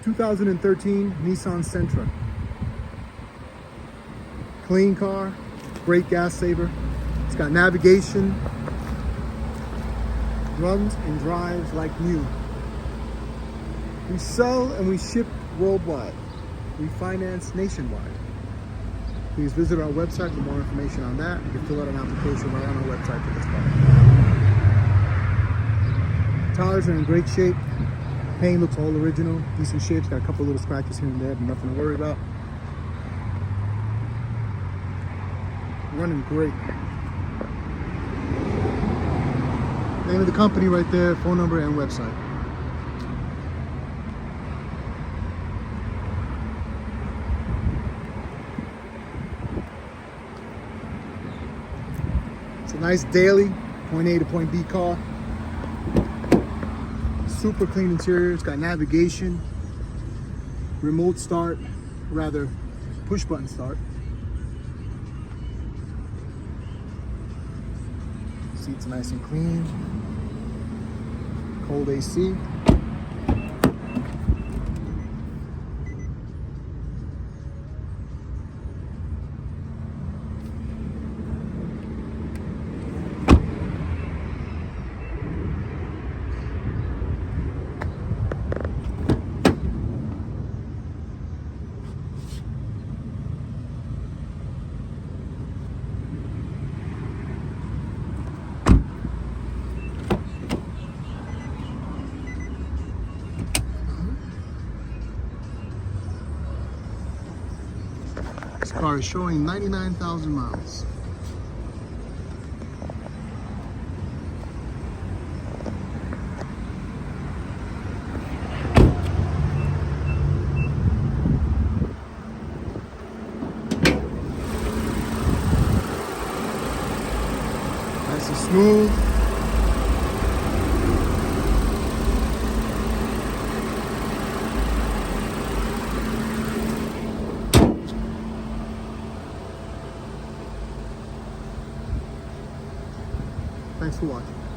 2013 Nissan Sentra. Clean car, great gas saver. It's got navigation, runs and drives like new. We sell and we ship worldwide. We finance nationwide. Please visit our website for more information on that. You can fill out an application right on our website for this car. Tires are in great shape. Paint looks all original, decent shape. It's got a couple little scratches here and there, but nothing to worry about. Running great. Name of the company right there, phone number and website. It's a nice daily point A to point B car. Super clean interior. It's got navigation, remote start, rather push button start. Seats nice and clean. Cold AC. This car is showing 99,000 miles. Nice and smooth. Thanks for watching.